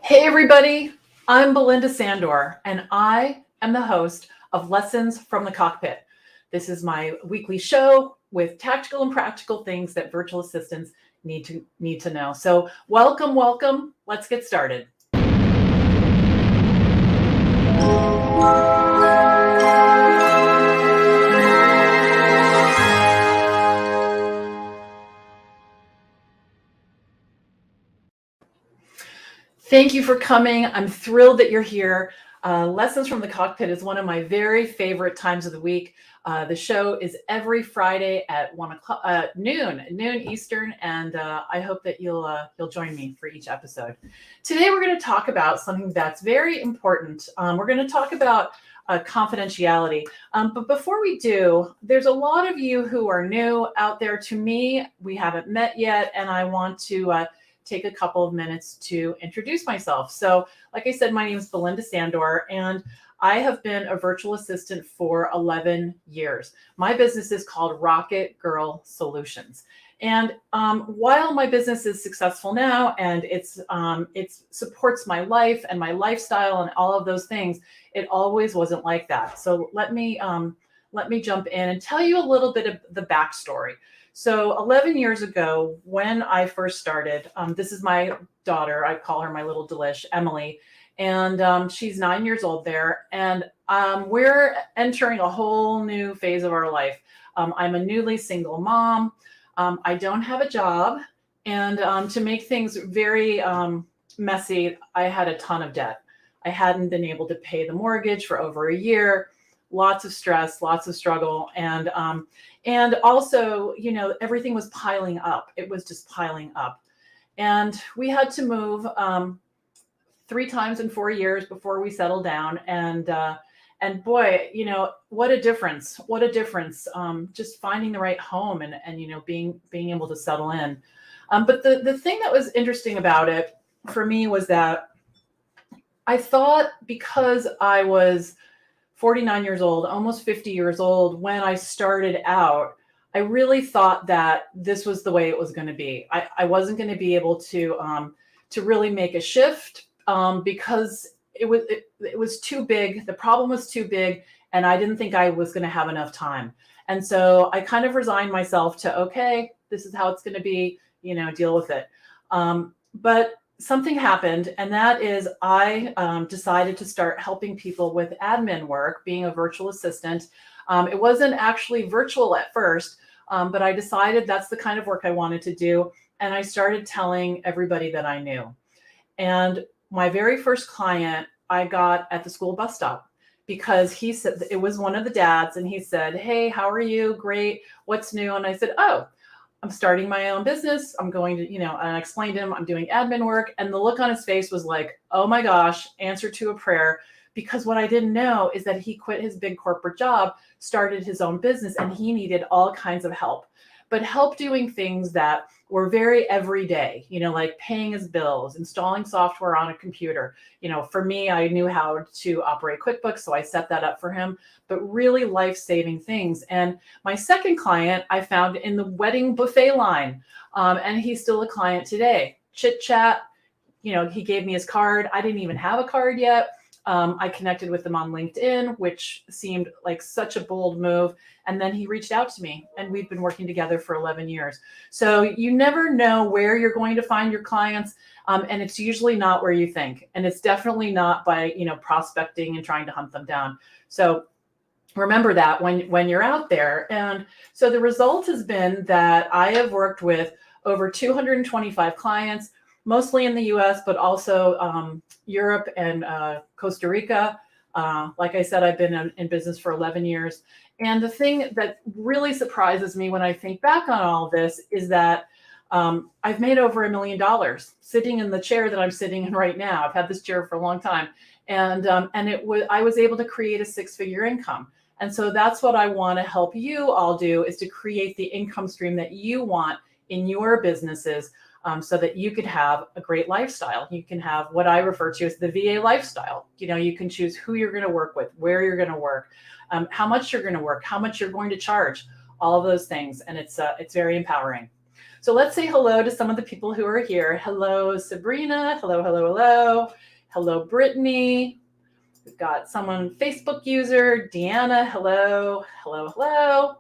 Hey everybody, I'm Belinda Sandor, and I am the host of Lessons from the Cockpit. This is my weekly show with tactical and practical things that virtual assistants need to know. So welcome. Let's get started. Thank you for coming. I'm thrilled that you're here. Lessons from the Cockpit is one of my very favorite times of the week. The show is every Friday at noon Eastern, and I hope that you'll join me for each episode. Today we're going to talk about something that's very important. We're going to talk about confidentiality. But before we do, there's a lot of you who are new out there to me. We haven't met yet, and I want to take a couple of minutes to introduce myself. So, like I said, my name is Belinda Sandor, and I have been a virtual assistant for 11 years. My business is called Rocket Girl Solutions. And while my business is successful now and it supports my life and my lifestyle and all of those things, it always wasn't like that. So let me jump in and tell you a little bit of the backstory. So 11 years ago, when I first started, this is my daughter. I call her my little delish, Emily, and she's 9 years old there. And we're entering a whole new phase of our life. I'm a newly single mom. I don't have a job. And to make things very messy, I had a ton of debt. I hadn't been able to pay the mortgage for over a year. Lots of stress, lots of struggle. And also, everything was piling up. It was just piling up. And we had to move 3 times in 4 years before we settled down. And boy, what a difference. What a difference. Just finding the right home and being able to settle in. But the thing that was interesting about it for me was that I thought, because I was 49 years old, almost 50 years old, when I started out, I really thought that this was the way it was going to be. I wasn't going to be able to really make a shift because it was too big. The problem was too big, and I didn't think I was going to have enough time. And so I kind of resigned myself to, okay, this is how it's going to be, deal with it. But something happened, and that is I decided to start helping people with admin work, being a virtual assistant. It wasn't actually virtual at first, but I decided that's the kind of work I wanted to do. And I started telling everybody that I knew. And my very first client I got at the school bus stop, because he said, it was one of the dads, and he said, "Hey, how are you? Great. What's new?" And I said, "Oh, I'm starting my own business. I'm going to, and I explained to him I'm doing admin work." And the look on his face was like, oh my gosh, answer to a prayer. Because what I didn't know is that he quit his big corporate job, started his own business, and he needed all kinds of help. But help doing things that were very everyday, like paying his bills, installing software on a computer. For me, I knew how to operate QuickBooks, so I set that up for him, but really life-saving things. And my second client I found in the wedding buffet line, and he's still a client today. Chit chat, he gave me his card. I didn't even have a card yet. I connected with him on LinkedIn, which seemed like such a bold move. And then he reached out to me, and we've been working together for 11 years. So you never know where you're going to find your clients. And it's usually not where you think. And it's definitely not by, prospecting and trying to hunt them down. So remember that when you're out there. And so the result has been that I have worked with over 225 clients, mostly in the US, but also Europe and Costa Rica. Like I said, I've been in business for 11 years. And the thing that really surprises me when I think back on all of this is that I've made over $1 million sitting in the chair that I'm sitting in right now. I've had this chair for a long time. And I was able to create a 6-figure income. And so that's what I want to help you all do, is to create the income stream that you want in your businesses, so that you could have a great lifestyle. You can have what I refer to as the VA lifestyle. You can choose who you're going to work with, where you're going to work, how much you're going to work, how much you're going to charge, all of those things. And it's very empowering. So let's say hello to some of the people who are here. Hello, Sabrina. Hello, hello, hello. Hello, Brittany. We've got someone, Facebook user, Deanna. Hello, hello, hello.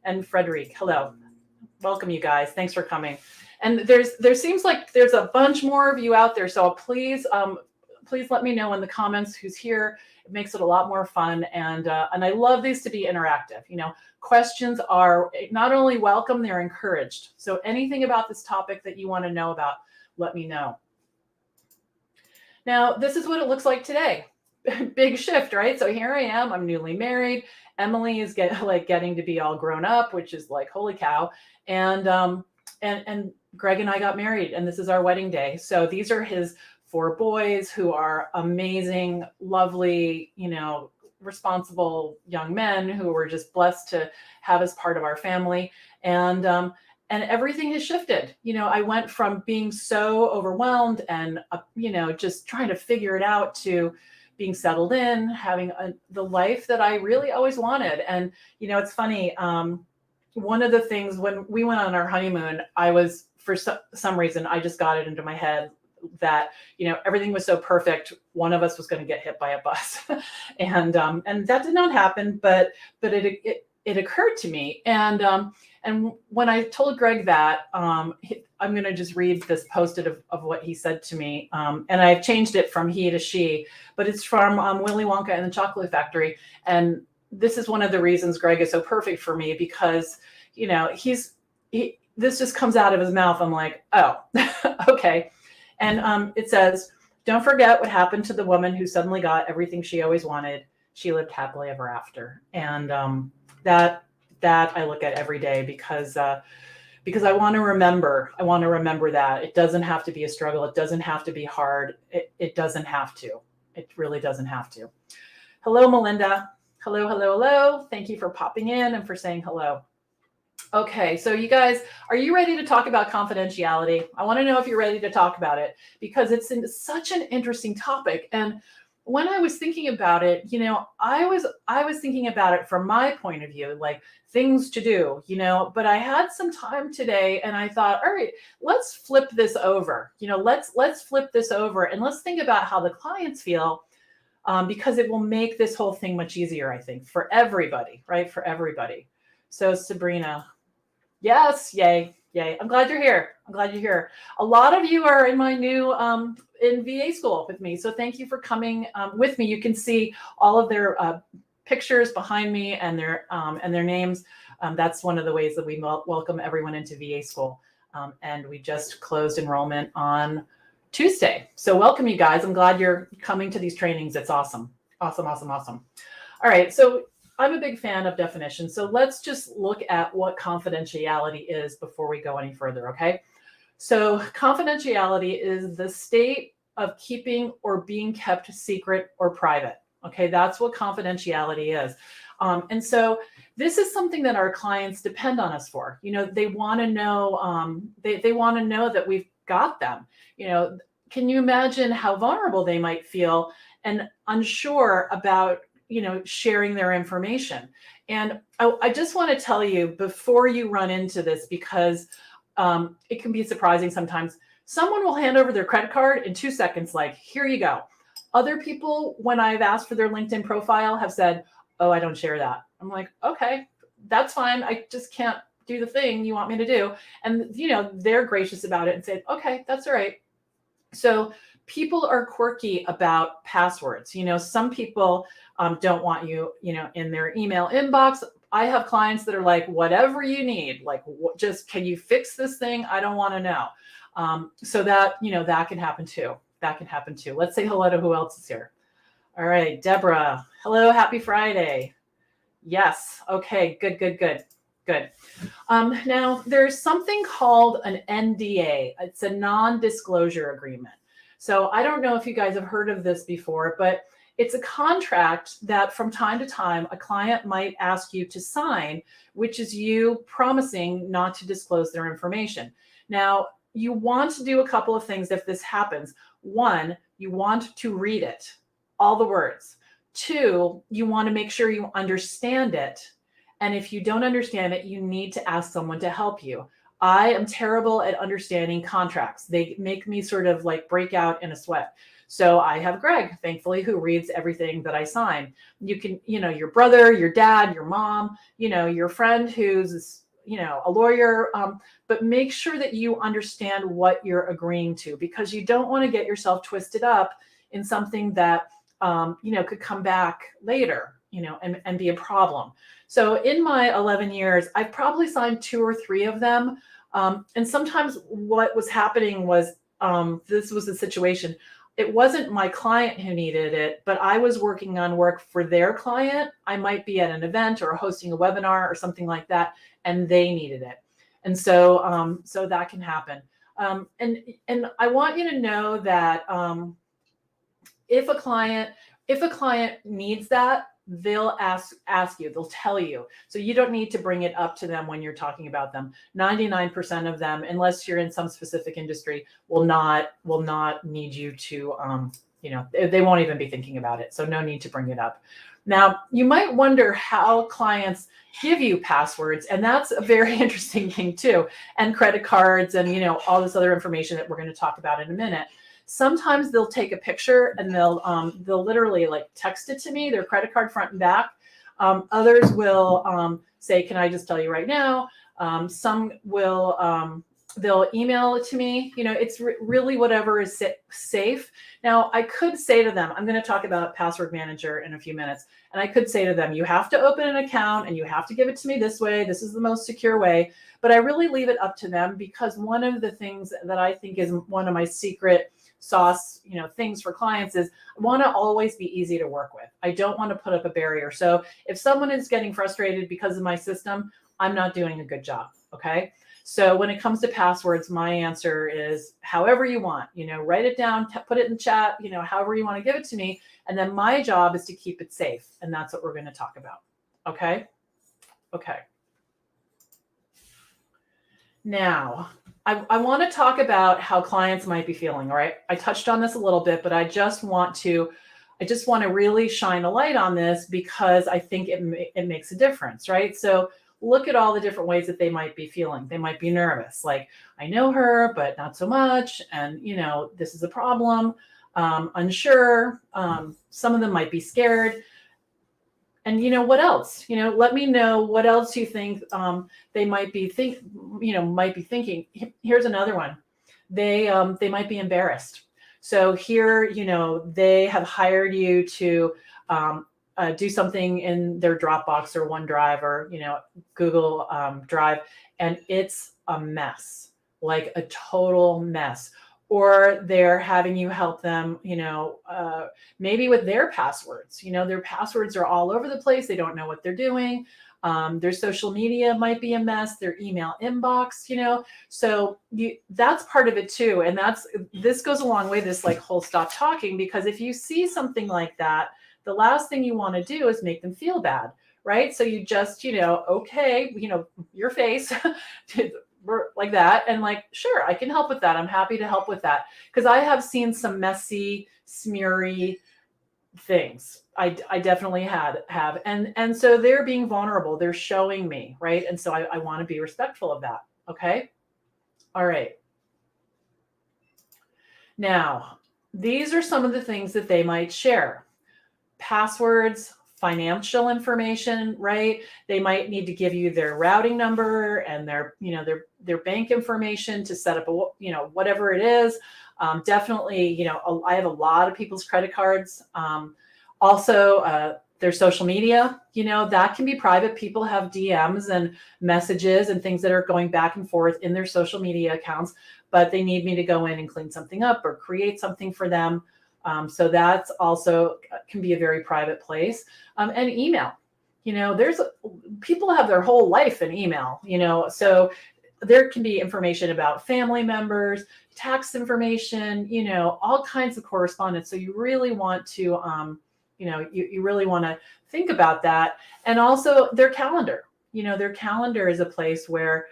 And Frederic. Hello. Welcome, you guys. Thanks for coming. And there seems like there's a bunch more of you out there. So please let me know in the comments who's here. It makes it a lot more fun. And I love these to be interactive. Questions are not only welcome, they're encouraged. So anything about this topic that you want to know about, let me know. Now, this is what it looks like today. Big shift, right? So here I am, I'm newly married. Emily is getting to be all grown up, which is like, holy cow. And Greg and I got married, and this is our wedding day. So these are his 4 boys who are amazing, lovely, responsible young men who were just blessed to have as part of our family. And everything has shifted. I went from being so overwhelmed and, just trying to figure it out to being settled in, having the life that I really always wanted. And, it's funny. One of the things when we went on our honeymoon, I was, for some reason, I just got it into my head that, everything was so perfect. One of us was going to get hit by a bus. And that did not happen, but it occurred to me. And when I told Greg that, I'm going to just read this post-it of what he said to me. And I've changed it from he to she, but it's from Willy Wonka and the Chocolate Factory. And this is one of the reasons Greg is so perfect for me, because, this just comes out of his mouth. I'm like, oh, okay. And it says, don't forget what happened to the woman who suddenly got everything she always wanted. She lived happily ever after. And that I look at every day because I want to remember. I want to remember that it doesn't have to be a struggle. It doesn't have to be hard. It doesn't have to. It really doesn't have to. Hello, Melinda. Hello, hello, hello. Thank you for popping in and for saying hello. Okay, so you guys, are you ready to talk about confidentiality? I want to know if you're ready to talk about it, because it's such an interesting topic. And when I was thinking about it, I was thinking about it from my point of view, like things to do, but I had some time today and I thought, all right, let's flip this over. Let's flip this over and let's think about how the clients feel, because it will make this whole thing much easier, I think, for everybody, right? For everybody. So Sabrina, yes, yay. I'm glad you're here. A lot of you are in my new in VA school with me. So thank you for coming with me. You can see all of their pictures behind me and their names. That's one of the ways that we welcome everyone into VA school. And we just closed enrollment on Tuesday. So welcome, you guys. I'm glad you're coming to these trainings. It's awesome. Awesome. All right. So I'm a big fan of definitions. So let's just look at what confidentiality is before we go any further, okay? So confidentiality is the state of keeping or being kept secret or private, okay? That's what confidentiality is. And so this is something that our clients depend on us for. They want to know, they want to know that we've got them. Can you imagine how vulnerable they might feel and unsure about sharing their information? And I just want to tell you before you run into this, because it can be surprising sometimes. Someone will hand over their credit card in 2 seconds, like, here you go. Other people, when I've asked for their LinkedIn profile, have said, oh, I don't share that. I'm like, okay, that's fine. I just can't do the thing you want me to do. And, they're gracious about it and say, okay, that's all right. So people are quirky about passwords. Some people don't want you, in their email inbox. I have clients that are like, whatever you need, like, just, can you fix this thing? I don't want to know. So that, that can happen too. Let's say hello to who else is here. All right, Deborah. Hello, happy Friday. Yes. Okay, good. Now there's something called an NDA. It's a non-disclosure agreement. So I don't know if you guys have heard of this before, but it's a contract that from time to time a client might ask you to sign, which is you promising not to disclose their information. Now, you want to do a couple of things if this happens. One, you want to read it, all the words. Two, you want to make sure you understand it. And if you don't understand it, you need to ask someone to help you. I am terrible at understanding contracts. They make me sort of like break out in a sweat. So I have Greg, thankfully, who reads everything that I sign. You can, your brother, your dad, your mom, your friend who's, a lawyer, but make sure that you understand what you're agreeing to, because you don't want to get yourself twisted up in something that, could come back later, and be a problem. So in my 11 years, I've probably signed 2 or 3 of them. And sometimes what was happening was, this was the situation. It wasn't my client who needed it, but I was working on work for their client. I might be at an event or hosting a webinar or something like that, and they needed it. And so, so that can happen. And I want you to know that if a client needs that, they'll ask you, they'll tell you. So you don't need to bring it up to them when you're talking about them. 99% of them, unless you're in some specific industry, will not need you to, they won't even be thinking about it. So no need to bring it up. Now, you might wonder how clients give you passwords, and that's a very interesting thing too, and credit cards and, all this other information that we're going to talk about in a minute. Sometimes they'll take a picture and they'll literally like text it to me, their credit card front and back. Others will say, can I just tell you right now? Some will, they'll email it to me. It's really whatever is safe. Now, I could say to them, I'm going to talk about Password Manager in a few minutes. And I could say to them, you have to open an account and you have to give it to me this way. This is the most secure way. But I really leave it up to them, because one of the things that I think is one of my secret sauce, things for clients is I want to always be easy to work with. I don't want to put up a barrier. So if someone is getting frustrated because of my system, I'm not doing a good job. Okay. So when it comes to passwords, my answer is however you want, write it down, put it in chat, however you want to give it to me. And then my job is to keep it safe. And that's what we're going to talk about. Okay. Okay. Now, I want to talk about how clients might be feeling. All right. I touched on this a little bit, but I just want to really shine a light on this, because I think it makes a difference. Right. So look at all the different ways that they might be feeling. They might be nervous. Like, I know her, but not so much. And, this is a problem. Unsure. Some of them might be scared. And what else? Let me know what else you think they might be thinking. Here's another one. They might be embarrassed. So here, they have hired you to do something in their Dropbox or OneDrive or Google Drive, and it's a mess, like a total mess. Or they're having you help them, maybe with their passwords. Their passwords are all over the place. They don't know what they're doing. Their social media might be a mess. Their email inbox, So that's part of it too. And this goes a long way, this like whole stop talking, because if you see something like that, the last thing you want to do is make them feel bad, right? So you just, okay, your face. Like that, and like, sure, I can help with that. I'm happy to help with that, because I have seen some messy, smeary things. I definitely have, and so they're being vulnerable. They're showing me, right? And so I want to be respectful of that. Okay, all right. Now, these are some of the things that they might share: passwords, financial information, right? They might need to give you their routing number and their bank information to set up whatever it is. Definitely, I have a lot of people's credit cards. Also, their social media, that can be private. People have DMs and messages and things that are going back and forth in their social media accounts, but they need me to go in and clean something up or create something for them. So that's also can be a very private place. And email, there's people have their whole life in email, so there can be information about family members, tax information, all kinds of correspondence. So you really want to, you really want to think about that. And also their calendar, their calendar is a place where,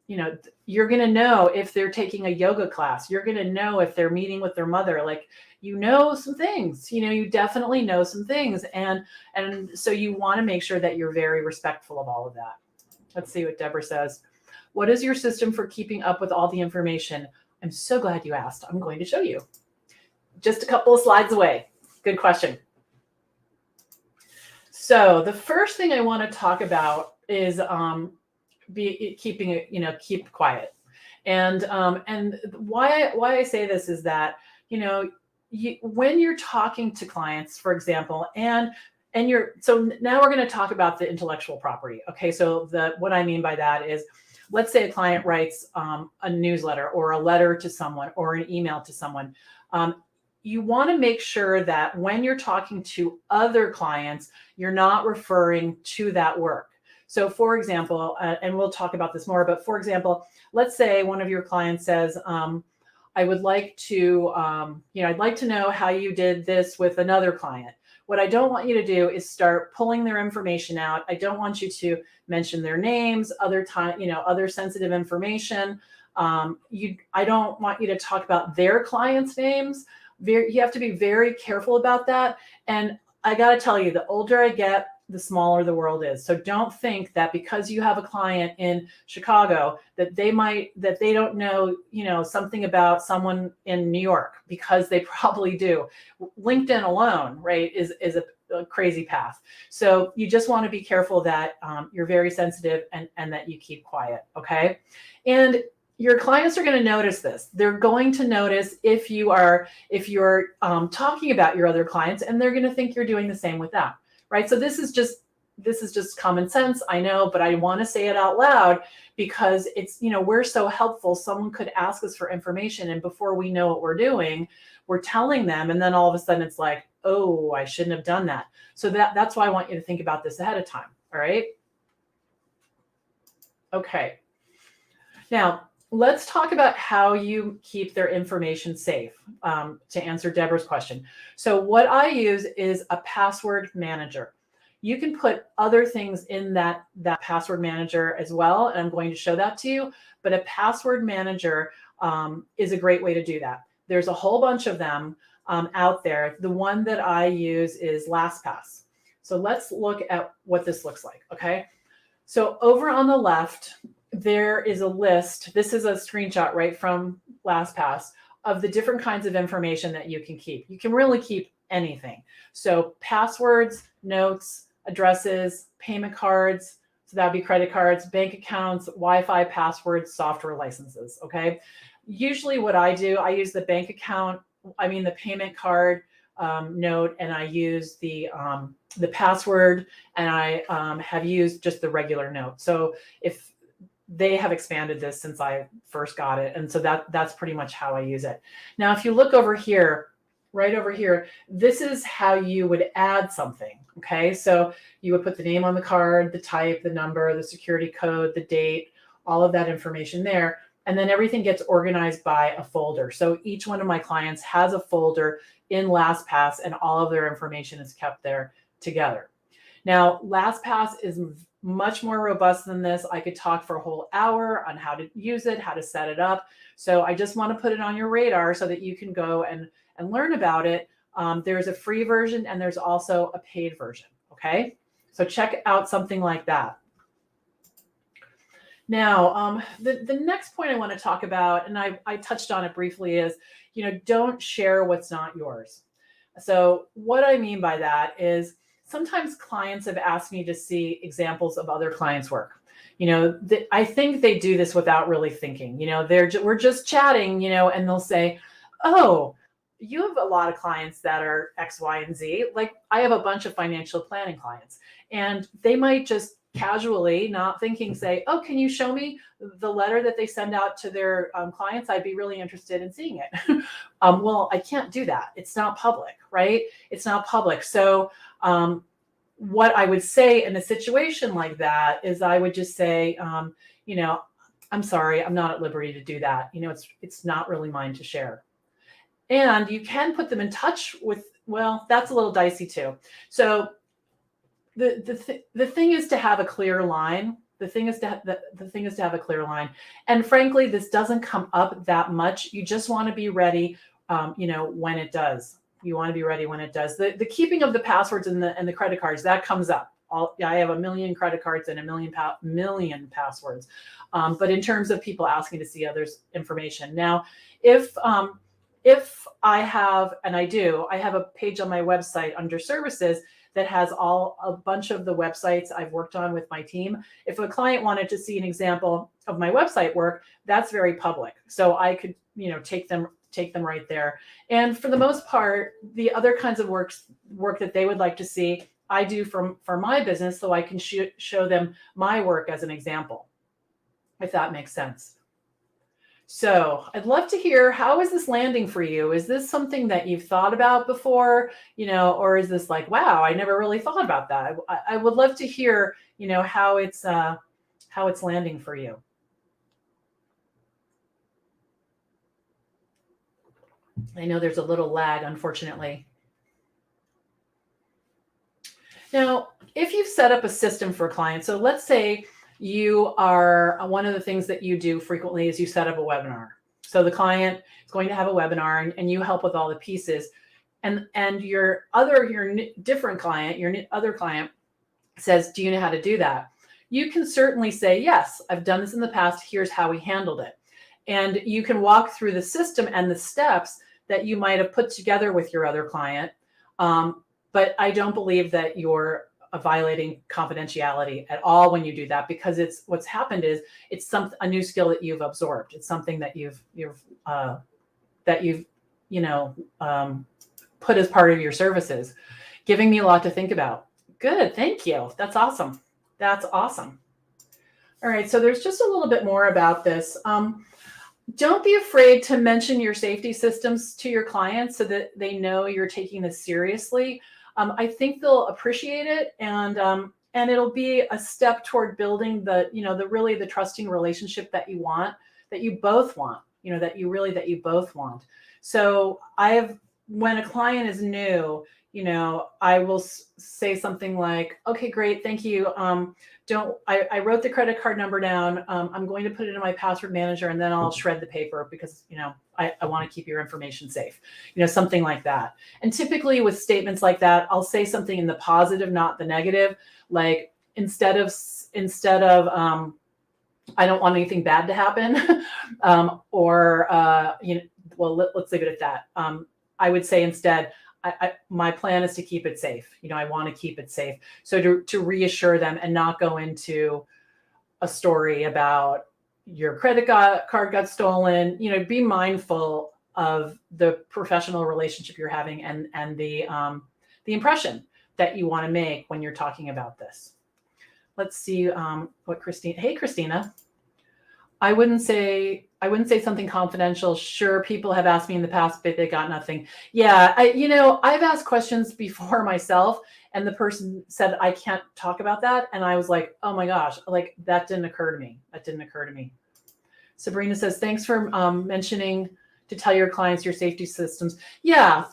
you're going to know if they're taking a yoga class. You're going to know if they're meeting with their mother. Like, some things, you definitely know some things. And so you want to make sure that you're very respectful of all of that. Let's see what Deborah says. What is your system for keeping up with all the information? I'm so glad you asked. I'm going to show you. Just a couple of slides away. Good question. So the first thing I want to talk about is keeping it, keep quiet. And why I say this is that, when you're talking to clients, for example, so now we're going to talk about the intellectual property. Okay, so what I mean by that is, let's say a client writes a newsletter or a letter to someone or an email to someone. You want to make sure that when you're talking to other clients, you're not referring to that work. So for example, and we'll talk about this more, but for example, let's say one of your clients says, I would like to, I'd like to know how you did this with another client. What I don't want you to do is start pulling their information out. I don't want you to mention their names, other sensitive information. I don't want you to talk about their clients' names. You have to be very careful about that. And I got to tell you, the older I get, the smaller the world is. So don't think that because you have a client in Chicago that they don't know, something about someone in New York, because they probably do. LinkedIn alone, right, is a crazy path. So you just want to be careful that you're very sensitive and that you keep quiet. Okay. And your clients are going to notice this. They're going to notice if you're talking about your other clients, and they're going to think you're doing the same with them, right? So this is just common sense, I know, but I want to say it out loud because it's, we're so helpful. Someone could ask us for information, and before we know what we're doing, we're telling them, and then all of a sudden it's like, oh, I shouldn't have done that. So that's why I want you to think about this ahead of time. All right. Okay. Now, let's talk about how you keep their information safe, to answer Deborah's question. So what I use is a password manager. You can put other things in that password manager as well, and I'm going to show that to you. But a password manager is a great way to do that. There's a whole bunch of them out there. The one that I use is Lastpass. So let's look at what this looks like, okay? So over on the left, there is a list. This is a screenshot right from Lastpass of the different kinds of information that you can keep. You can really keep anything. So passwords, notes, addresses, payment cards, so that'd be credit cards, bank accounts, Wi-Fi passwords, software licenses, okay? Usually what I do, I use the the payment card note, and I use the password, and I have used just the regular note. So if they have expanded this since I first got it. And so that's pretty much how I use it. Now, if you look over here, right over here, this is how you would add something. Okay. So you would put the name on the card, the type, the number, the security code, the date, all of that information there. And then everything gets organized by a folder. So each one of my clients has a folder in Lastpass, and all of their information is kept there together. Now, Lastpass is much more robust than this. I could talk for a whole hour on how to use it, how to set it up. So I just want to put it on your radar so that you can go and learn about it. There's a free version, and there's also a paid version. Okay. So check out something like that. Now, the next point I want to talk about, and I touched on it briefly, is, don't share what's not yours. So what I mean by that is, sometimes clients have asked me to see examples of other clients' work. I think they do this without really thinking. We're just chatting, and they'll say, oh, you have a lot of clients that are X, Y, and Z. Like, I have a bunch of financial planning clients, and they might just casually, not thinking, say, oh, can you show me the letter that they send out to their clients? I'd be really interested in seeing it. Well, I can't do that. It's not public, right? It's not public. So what I would say in a situation like that is I would just say, I'm sorry, I'm not at liberty to do that. It's not really mine to share. And you can put them in touch with, well, that's a little dicey too. So the thing is to have a clear line. The thing is to have a clear line. And frankly, this doesn't come up that much. You just want to be ready, when it does. You want to be ready when it does. The keeping of the passwords and the credit cards, that comes up. I have a million credit cards and a million passwords. But in terms of people asking to see others' information. Now, if I have, and I have a page on my website under services that has a bunch of the websites I've worked on with my team. If a client wanted to see an example of my website work, that's very public. So I could, take them right there. And for the most part, the other kinds of work that they would like to see, I do for my business, so I can show them my work as an example, if that makes sense. So I'd love to hear, how is this landing for you? Is this something that you've thought about before, or is this like, wow, I never really thought about that? I would love to hear, how it's landing for you. I know there's a little lag, unfortunately. Now, if you've set up a system for a client, so let's say you are, one of the things that you do frequently is you set up a webinar. So the client is going to have a webinar and you help with all the pieces. And your different client, your other client says, do you know how to do that? You can certainly say, yes, I've done this in the past. Here's how we handled it. And you can walk through the system and the steps that you might have put together with your other client. But I don't believe that you're violating confidentiality at all when you do that, because what's happened is it's a new skill that you've absorbed. It's something that you've put as part of your services. Giving me a lot to think about. Good, thank you. That's awesome. That's awesome. All right, so there's just a little bit more about this. Don't be afraid to mention your safety systems to your clients so that they know you're taking this seriously. I think they'll appreciate it, and it'll be a step toward building the trusting relationship that you want, that you both want, that you both want. So when a client is new, I will say something like, okay, great, thank you. I wrote the credit card number down. I'm going to put it in my password manager, and then I'll shred the paper because, I want to keep your information safe, something like that. And typically with statements like that, I'll say something in the positive, not the negative. Like instead of I don't want anything bad to happen, let's leave it at that. I would say instead, my plan is to keep it safe. I want to keep it safe. So to reassure them and not go into a story about your credit card got stolen, be mindful of the professional relationship you're having and the impression that you want to make when you're talking about this. Let's see what Christina. Hey, Christina. I wouldn't say something confidential. Sure, people have asked me in the past, but they got nothing. Yeah, I've asked questions before myself, and the person said I can't talk about that, and I was like, oh my gosh, like that didn't occur to me. Sabrina says, thanks for mentioning to tell your clients your safety systems. Yeah,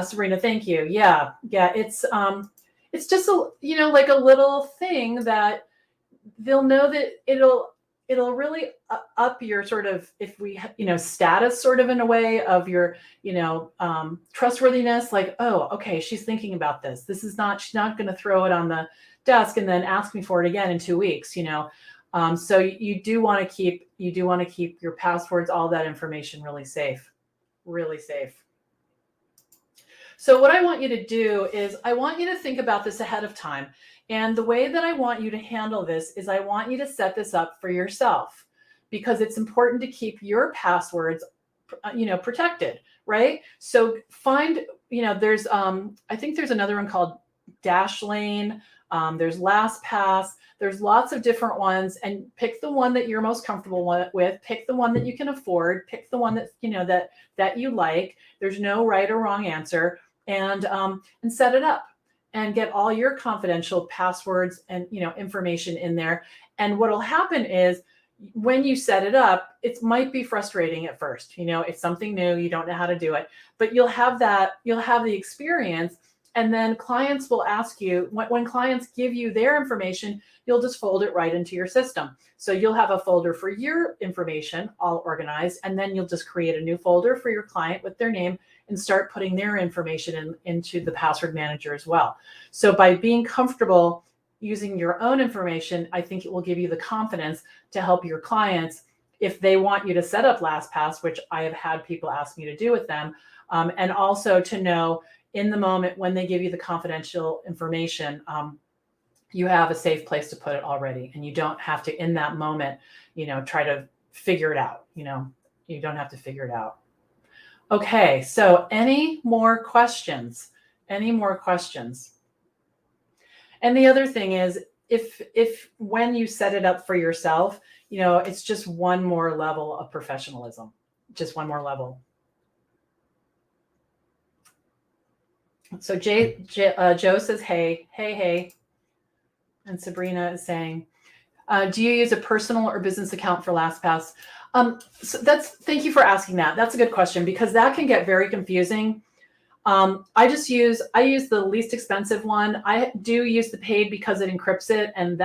Sabrina, thank you. Yeah, it's just like a little thing that they'll know that it'll really up your sort of, status sort of in a way of your, trustworthiness. Like, oh, okay, she's thinking about this. She's not going to throw it on the desk and then ask me for it again in 2 weeks, So you do want to keep your passwords, all that information really safe. So what I want you to do is I want you to think about this ahead of time. And the way that I want you to handle this is I want you to set this up for yourself, because it's important to keep your passwords, protected, right? So find, there's, I think there's another one called Dashlane. There's Lastpass. There's lots of different ones, and pick the one that you're most comfortable with. Pick the one that you can afford. Pick the one that, that you like. There's no right or wrong answer, and set it up. And get all your confidential passwords and information in there. And what'll happen is when you set it up, it might be frustrating at first. It's something new, you don't know how to do it, but you'll have the experience. And then clients will ask you, when clients give you their information, you'll just fold it right into your system. So you'll have a folder for your information all organized, and then you'll just create a new folder for your client with their name and start putting their information into the password manager as well. So by being comfortable using your own information, I think it will give you the confidence to help your clients if they want you to set up Lastpass, which I have had people ask me to do with them, and also to know in the moment when they give you the confidential information, you have a safe place to put it already, and you don't have to, in that moment, try to figure it out. You don't have to figure it out. Okay, so any more questions? Any more questions? And the other thing is, if when you set it up for yourself, it's just one more level of professionalism, just one more level. So Joe says, hey. And Sabrina is saying, do you use a personal or business account for Lastpass? So thank you for asking that. That's a good question, because that can get very confusing. I use the least expensive one. I do use the paid because it encrypts it, and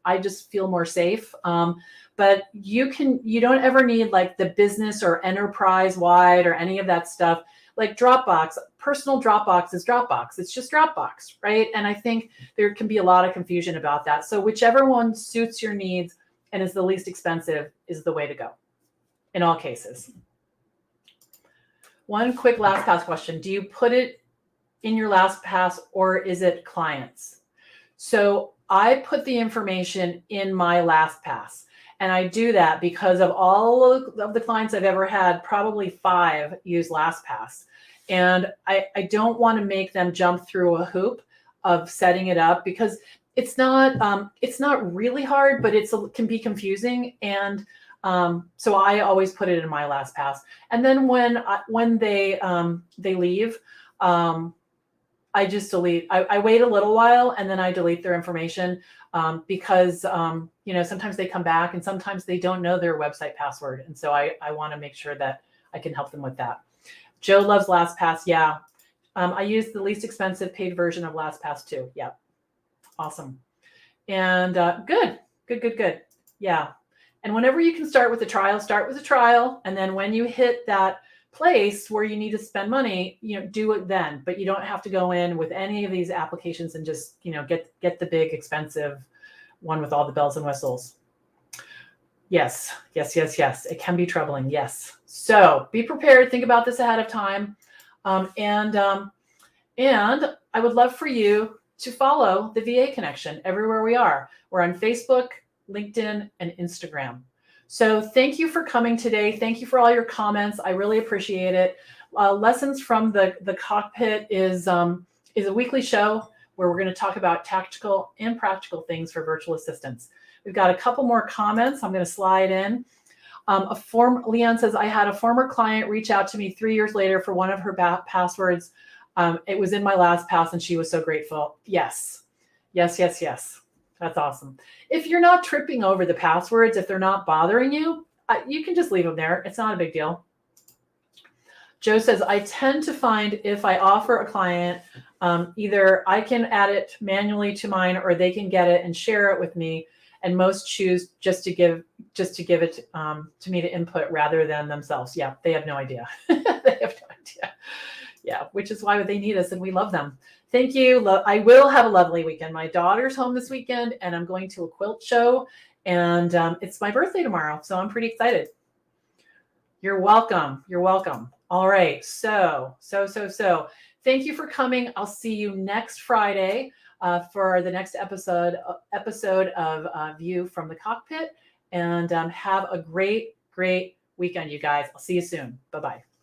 I just feel more safe. But you don't ever need like the business or enterprise wide or any of that stuff. Like Dropbox, personal Dropbox is Dropbox. It's just Dropbox, right? And I think there can be a lot of confusion about that. So whichever one suits your needs and is the least expensive is the way to go in all cases. One quick Lastpass question. Do you put it in your Lastpass or is it clients? So I put the information in my Lastpass. And I do that because of all of the clients I've ever had, probably 5 use Lastpass. And I don't want to make them jump through a hoop of setting it up, because it's not really hard, but it can be confusing. And so I always put it in my Lastpass. And then when they leave, I just delete. I wait a little while and then I delete their information, because sometimes they come back and sometimes they don't know their website password, and so I want to make sure that I can help them with that. Joe loves Lastpass. Yeah, I use the least expensive paid version of Lastpass too. Yeah, awesome. And good. Yeah, and whenever you can start with a trial, start with a trial, and then when you hit that place where you need to spend money, do it then. But you don't have to go in with any of these applications and just get the big expensive one with all the bells and whistles. Yes. It can be troubling. Yes. So be prepared. Think about this ahead of time. And I would love for you to follow the VA Connection everywhere we are. We're on Facebook, LinkedIn, and Instagram. So thank you for coming today. Thank you for all your comments. I really appreciate it. Lessons from the Cockpit is a weekly show where we're going to talk about tactical and practical things for virtual assistants. We've got a couple more comments. I'm going to slide in. Leon says, I had a former client reach out to me 3 years later for one of her passwords. It was in my Lastpass and she was so grateful. Yes. That's awesome. If you're not tripping over the passwords, if they're not bothering you, you can just leave them there. It's not a big deal. Joe says, I tend to find if I offer a client, either I can add it manually to mine or they can get it and share it with me. And most choose just to give it to me to input rather than themselves. Yeah, they have no idea. They have no idea. Yeah, which is why they need us and we love them. Thank you. I will have a lovely weekend. My daughter's home this weekend and I'm going to a quilt show and it's my birthday tomorrow. So I'm pretty excited. You're welcome. All right. So thank you for coming. I'll see you next Friday for the next episode of View from the Cockpit, and have a great weekend, you guys. I'll see you soon. Bye-bye.